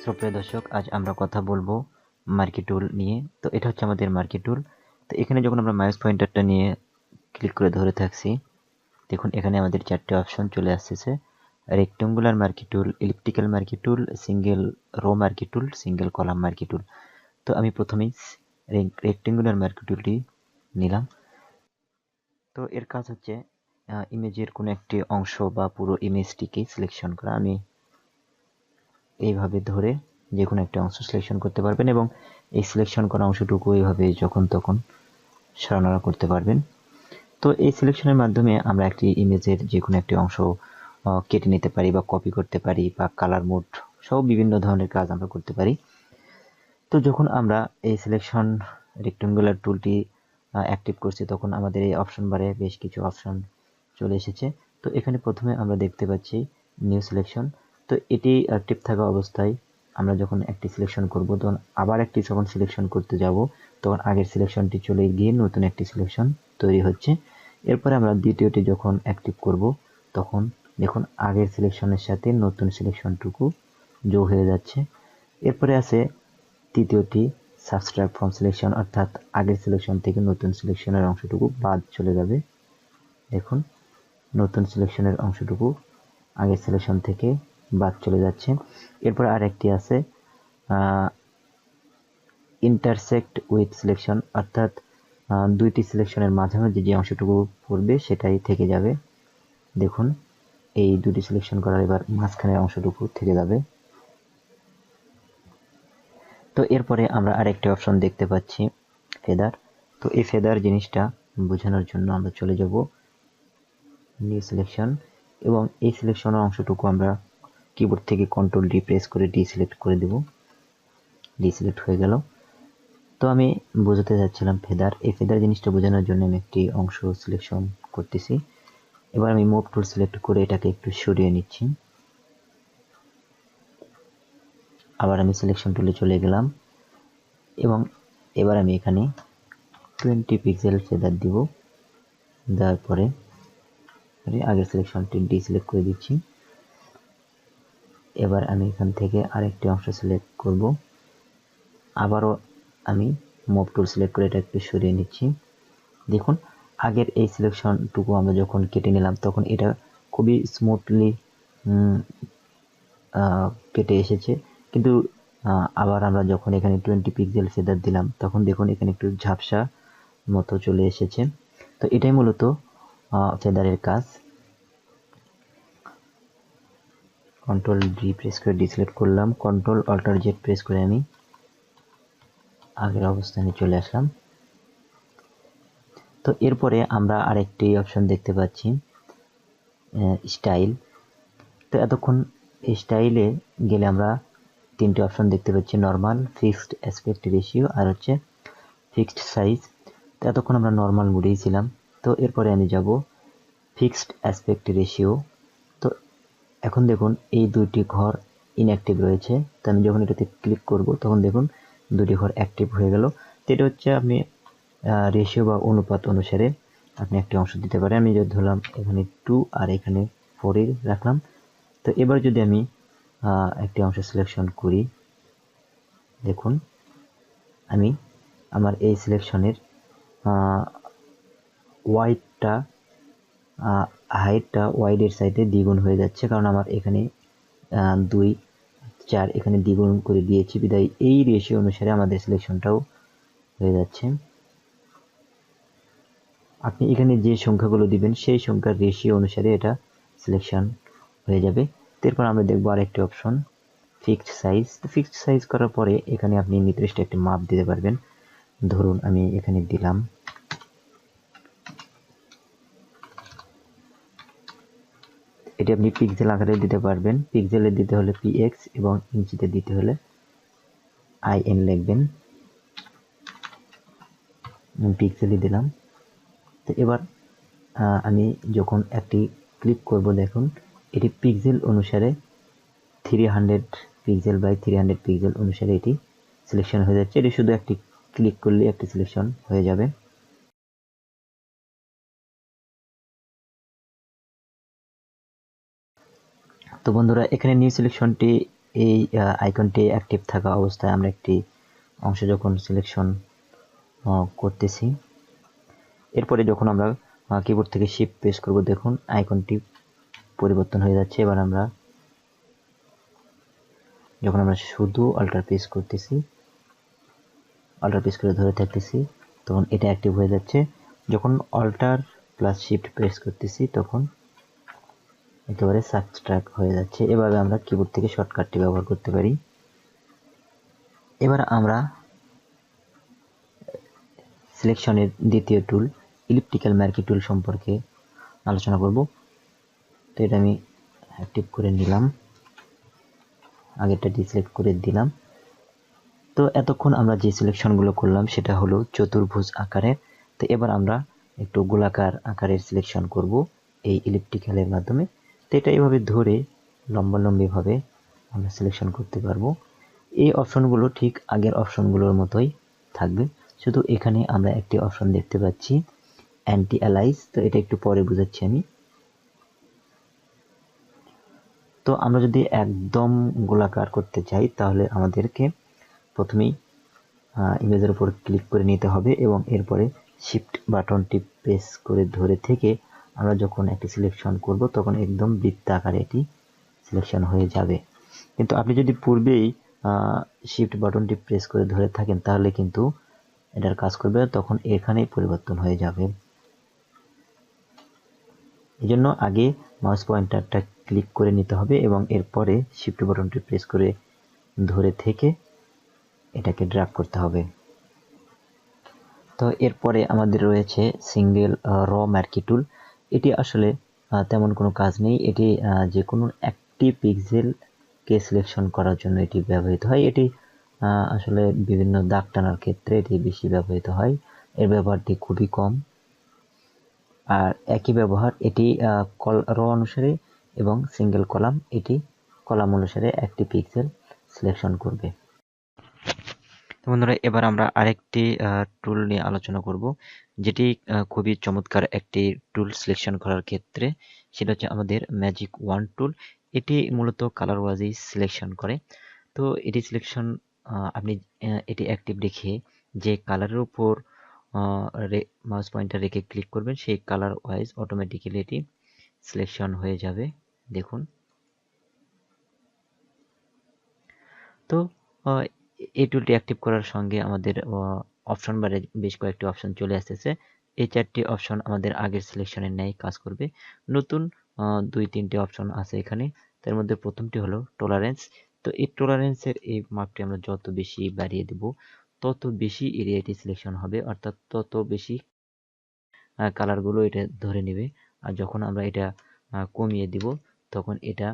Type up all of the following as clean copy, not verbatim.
সুপ্রিয় দর্শক, আজ আমরা কথা বলবো মার্কি টুল নিয়ে। তো এটা হচ্ছে আমাদের মার্কি টুল। তো এখানে যখন আমরা মাউস পয়েন্টারটা নিয়ে ক্লিক করে ধরে থাকছি, দেখুন এখানে আমাদের চারটে অপশন চলে আসছে: রেক্টেঙ্গুলার মার্কি টুল, ইলিপ্টিক্যাল মার্কি টুল, সিঙ্গেল রো মার্কি টুল, সিঙ্গেল কলাম মার্কি টুল। তো আমি প্রথমেই রেক্টেঙ্গুলার মার্কি টুলটি নিলাম। তো এর কাজ হচ্ছে ইমেজের কোনো একটি অংশ বা পুরো ইমেজটিকে সিলেকশন করা। আমি এইভাবে ধরে যে কোনো একটা অংশ সিলেকশন করতে পারবেন এবং এই সিলেকশন করা অংশটুকু এইভাবে যখন তখন সরানোরা করতে পারবেন। তো এই সিলেকশনের মাধ্যমে আমরা একটি ইমেজের যে কোনো একটি অংশ কেটে নিতে পারি বা কপি করতে পারি বা কালার মোড সব বিভিন্ন ধরনের কাজ আমরা করতে পারি। তো যখন আমরা এই সিলেকশন রেক্টেঙ্গুলার টুলটি অ্যাক্টিভ করছি, তখন আমাদের এই অপশন বারে বেশ কিছু অপশন চলে এসেছে। তো এখানে প্রথমে আমরা দেখতে পাচ্ছি নিউ সিলেকশন। তো এটি অ্যাক্টিভ থাকা অবস্থায় আমরা যখন একটি সিলেকশন করব, তখন আবার একটি যখন সিলেকশন করতে যাব, তখন আগের সিলেকশনটি চলে গিয়ে নতুন একটি সিলেকশন তৈরি হচ্ছে। এরপরে আমরা দ্বিতীয়টি যখন অ্যাক্টিভ করব, তখন দেখুন আগের সিলেকশনের সাথে নতুন সিলেকশনটুকু যোগ হয়ে যাচ্ছে। এরপরে আছে তৃতীয়টি সাবস্ট্রাক্ট ফ্রম সিলেকশন, অর্থাৎ আগের সিলেকশন থেকে নতুন সিলেকশনের অংশটুকু বাদ চলে যাবে। দেখুন নতুন সিলেকশনের অংশটুকু আগের সিলেকশন থেকে বাদ চলে যাচ্ছে। এরপর আরেকটি আছে ইন্টারসেক্ট উইথ সিলেকশন, অর্থাৎ দুইটি সিলেকশনের মাঝামাঝি যে অংশটুকু পড়বে সেটাই থেকে যাবে। দেখুন এই দুটি সিলেকশন করার এবার মাঝখানের অংশটুকু থেকে যাবে। তো এরপরে আমরা আরেকটি অপশন দেখতে পাচ্ছি ফেদার। তো এই ফেদার জিনিসটা বোঝানোর জন্য আমরা চলে যাব নিউ সিলেকশন এবং এই সিলেকশনের অংশটুকু আমরা কিবোর্ড থেকে কন্ট্রোল ডি প্রেস করে ডিসিলেক্ট করে দেব। ডিসিলেক্ট হয়ে গেল। তো আমি বোঝাতে যাচ্ছিলাম ফেদার। এই ফেদার জিনিসটা বোঝানোর জন্য আমি একটি অংশ সিলেকশন করতেছি। এবার আমি মুভ টুল সিলেক্ট করে এটাকে একটু সরিয়ে নিচ্ছি। আবার আমি সিলেকশন টুলে চলে গেলাম এবং এবার আমি এখানে 20 পিক্সেল ফেদার দিব। দেওয়ার পরে আগের সিলেকশনটি ডিসিলেক্ট করে দিচ্ছি। এবার আমি এখান থেকে আরেকটি অংশ সিলেক্ট করব। আবারও আমি মুভ টুল সিলেক্ট করে এটা একটু সরিয়ে নিচ্ছি। দেখুন আগের এই সিলেকশনটুকু আমরা যখন কেটে নিলাম, তখন এটা খুবই স্মুথলি কেটে এসেছে। কিন্তু আবার আমরা যখন এখানে 20 পিক্সেল ফেদার দিলাম, তখন দেখুন এখানে একটু ঝাপসা মতো চলে এসেছে। তো এটাই মূলত ফেদারের কাজ। কন্ট্রোল ডি প্রেস করে ডিসিলেক্ট করলাম, কন্ট্রোল অল্টার জেড প্রেস করে আমি আগের অবস্থানে চলে আসলাম। তো এরপরে আমরা আরেকটি অপশন দেখতে পাচ্ছি স্টাইল। তো এতক্ষণ স্টাইলে গেলে আমরা তিনটি অপশন দেখতে পাচ্ছি: নর্মাল, ফিক্সড অ্যাসপেক্ট রেশিও আর হচ্ছে ফিক্সড সাইজ। তো এতক্ষণ আমরা নর্মাল মোডেই ছিলাম। তো এরপরে আমি যাব ফিক্সড অ্যাসপেক্ট রেশিও। তো এখন দেখুন এই দুইটি ঘর ইনঅ্যাক্টিভ রয়েছে। তো আমি যখন এটাতে ক্লিক করব, তখন দেখুন দুটি ঘর অ্যাক্টিভ হয়ে গেল। তো এটা হচ্ছে আপনি রেশিও বা অনুপাত অনুসারে আপনি একটি অংশ দিতে পারেন। আমি যদি ধরলাম এখানে 2 আর এখানে 4 রাখলাম। তো এবার যদি আমি একটি অংশ সিলেকশন করি, দেখুন আমি আমার এই সিলেকশনের ওয়াইডটা হাইটটা ওয়াইডের সাইডে দ্বিগুণ হয়ে যাচ্ছে, কারণ আমার এখানে 2 4 এখানে দ্বিগুণ করে দিয়েছি, বিধায় এই রেশিও অনুসারে আমাদের সিলেকশনটাও হয়ে যাচ্ছে। আপনি এখানে যে সংখ্যাগুলো দিবেন সেই সংখ্যার রেশিও অনুসারে এটা সিলেকশন হয়ে যাবে। এরপর আমরা দেখব আরেকটি অপশন ফিক্সড সাইজ। তো ফিক্সড সাইজ করার পরে এখানে আপনি নির্দিষ্ট একটি মাপ দিতে পারবেন। ধরুন আমি এখানে দিলাম, এটি আপনি পিক্সেল আকারে দিতে পারবেন। পিক্সেলে দিতে হলে px এবং ইঞ্চিতে দিতে হলে in লিখবেন। পিক্সেলে দিলাম। তো এবার আমি যখন একটি ক্লিক করব, দেখুন এটি পিক্সেল অনুসারে 300 পিক্সেল বাই 300 পিক্সেল অনুসারে এটি সিলেকশন হয়ে যাচ্ছে। এটি শুধু একটি ক্লিক করলে একটি সিলেকশন হয়ে যাবে। তো বন্ধুরা, এখানে নিউ সিলেকশনটি এই আইকনটি অ্যাক্টিভ থাকা অবস্থায় আমরা একটি অংশ যখন সিলেকশন করতেছি, এরপরে যখন আমরা কিবোর্ড থেকে শিফট প্রেস করব, দেখুন আইকনটি পরিবর্তন হয়ে যাচ্ছে। এবার আমরা যখন আমরা শুধু অল্টার প্রেস করতেছি, অল্টার প্রেস করে ধরে থাকতেছি, তখন এটা অ্যাক্টিভ হয়ে যাচ্ছে। যখন অল্টার প্লাস শিফট প্রেস করতেছি তখন একেবারে সাবট্রাক্ট হয়ে যাচ্ছে। এভাবে আমরা কিবোর্ড থেকে শর্টকাটটি ব্যবহার করতে পারি। এবার আমরা সিলেকশনের দ্বিতীয় টুল ইলিপ্টিক্যাল মার্কি টুল সম্পর্কে আলোচনা করব। তো এটা আমি অ্যাক্টিভ করে নিলাম, আগেরটা ডিসিলেক্ট করে দিলাম। তো এতক্ষণ আমরা যে সিলেকশনগুলো করলাম সেটা হলো চতুর্ভুজ আকারের। তো এবার আমরা একটু গোলাকার আকারের সিলেকশন করব এই ইলিপ্টিক্যালের মাধ্যমে। তো এটা এভাবে ধরে লম্বালম্বিভাবে আমরা সিলেকশন করতে পারবো। এই অপশনগুলো ঠিক আগের অপশনগুলোর মতোই থাকবে, শুধু এখানে আমরা একটি অপশন দেখতে পাচ্ছি অ্যান্টি অ্যালাইজ। তো এটা একটু পরে বুঝাচ্ছি আমি। তো আমরা যদি একদম গোলাকার করতে চাই তাহলে আমাদেরকে প্রথমেই ইমেজের উপর ক্লিক করে নিতে হবে এবং এরপরে শিফট বাটনটি প্রেস করে ধরে থেকে আমরা যখন একটি সিলেকশন করব তখন একদম বৃত্তাকারে এটি সিলেকশন হয়ে যাবে। কিন্তু আপনি যদি পূর্বেই শিফট বাটনটি প্রেস করে ধরে থাকেন তাহলে কিন্তু এটার কাজ করবে, তখন এখানেই পরিবর্তন হয়ে যাবে। এজন্য আগে মাউস পয়েন্টারটা ক্লিক করে নিতে হবে এবং এরপরে শিফট বাটনটি প্রেস করে ধরে থেকে এটাকে ড্র্যাগ করতে হবে। তো এরপরে আমাদের রয়েছে সিঙ্গেল র মার্কি টুল। এটি আসলে তেমন কোনো কাজ নেই। এটি যে কোনো একটি পিক্সেলকে সিলেকশন করার জন্য এটি ব্যবহৃত হয়। এটি আসলে বিভিন্ন দাগ টানার ক্ষেত্রে এটি বেশি ব্যবহৃত হয়। এর ব্যবহারটি খুবই কম। আর একই ব্যবহার এটি র অনুসারে এবং সিঙ্গেল কলাম, এটি কলাম অনুসারে একটি পিক্সেল সিলেকশন করবে। তো বন্ধুরা, এবার আমরা আরেকটি টুল নিয়ে আলোচনা করব, যেটি খুবই চমৎকার একটি টুল সিলেকশন করার ক্ষেত্রে। সেটা হচ্ছে আমাদের ম্যাজিক ওয়ান টুল। এটি মূলত কালার ওয়াইজই সিলেকশন করে। তো এটি সিলেকশন আপনি এটি অ্যাক্টিভ রেখে যে কালারের উপর মাউস পয়েন্টার রেখে ক্লিক করবেন সেই কালার ওয়াইজ অটোমেটিক্যালি এটি সিলেকশন হয়ে যাবে। দেখুন। তো এই টুলটি অ্যাক্টিভ করার সঙ্গে আমাদের অপশন বারে বেশ কয়েকটি অপশন চলে আসতেছে। এই 4টি অপশন আমাদের আগের সিলেকশনের ন্যায় কাজ করবে। নতুন 2-3টি অপশন আছে এখানে। তার মধ্যে প্রথমটি হলো টলারেন্স। তো এই টলারেন্সের এই মাপটি আমরা যত বেশি বাড়িয়ে দেব তত বেশি এরিয়াটি সিলেকশন হবে, অর্থাৎ তত বেশি কালারগুলো এটা ধরে নেবে। আর যখন আমরা এটা কমিয়ে দিব তখন এটা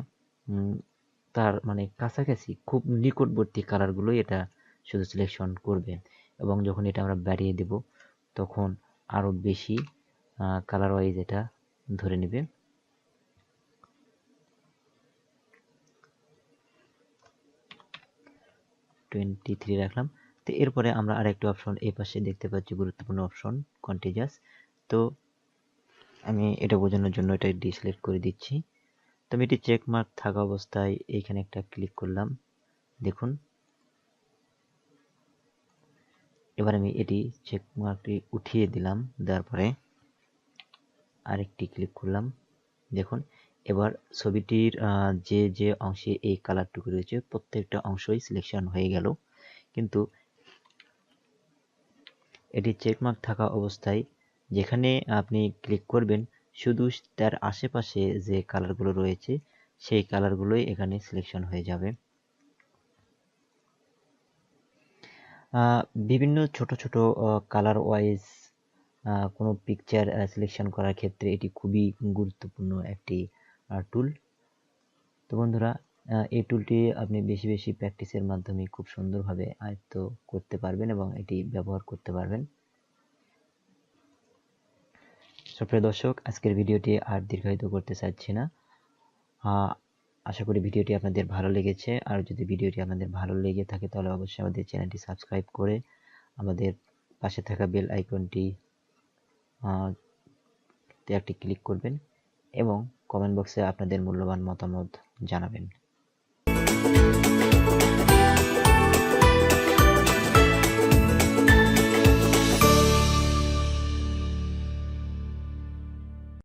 তার মানে কাছাকাছি খুব নিকটবর্তী কালারগুলোই এটা শুধু সিলেকশন করবে। এবং যখন এটা আমরা বাড়িয়ে দেব তখন আরো বেশি কালার ওয়াইজ এটা ধরে নেবে। (23) রাখলাম। তো এরপরে আমরা আরেকটি অপশন এই পাশে দেখতে পাচ্ছি, গুরুত্বপূর্ণ অপশন কন্টিজিয়াস। তো আমি এটা বোঝানোর জন্য এটা ডিসিলেক্ট করে দিচ্ছি। তো আমি এটি চেক মার্ক থাকা অবস্থায় এইখানে একটা ক্লিক করলাম, দেখুন। এবার আমি এটি চেক মার্কটি উঠিয়ে দিলাম, দেওয়ার পরে আরেকটি ক্লিক করলাম, দেখুন। এবার ছবিটির যে যে অংশে এই কালারটুকু রয়েছে প্রত্যেকটা অংশই সিলেকশন হয়ে গেল। কিন্তু এটি চেকমার্ক থাকা অবস্থায় যেখানে আপনি ক্লিক করবেন শুধু তার আশেপাশে যে কালারগুলো রয়েছে সেই কালারগুলোই এখানে সিলেকশন হয়ে যাবে। বিভিন্ন ছোট ছোট কালার ওয়াইজ কোনো পিকচার সিলেকশন করার ক্ষেত্রে এটি খুবই গুরুত্বপূর্ণ একটি টুল। তো বন্ধুরা, এই টুলটি আপনি বেশি বেশি প্র্যাকটিসের মাধ্যমে খুব সুন্দরভাবে আয়ত্ত করতে পারবেন এবং এটি ব্যবহার করতে পারবেন। সুপ্রিয় দর্শক, আজকের ভিডিওটি আর দীর্ঘায়িত করতে চাচ্ছি না। আশা করি ভিডিওটি আপনাদের ভালো লেগেছে। আর যদি ভিডিওটি আপনাদের ভালো লেগে থাকে তাহলে অবশ্যই আমাদের চ্যানেলটি সাবস্ক্রাইব করে আমাদের পাশে থাকা বেল আইকনটি তে একটি ক্লিক করবেন এবং কমেন্ট বক্সে আপনাদের মূল্যবান মতামত জানাবেন।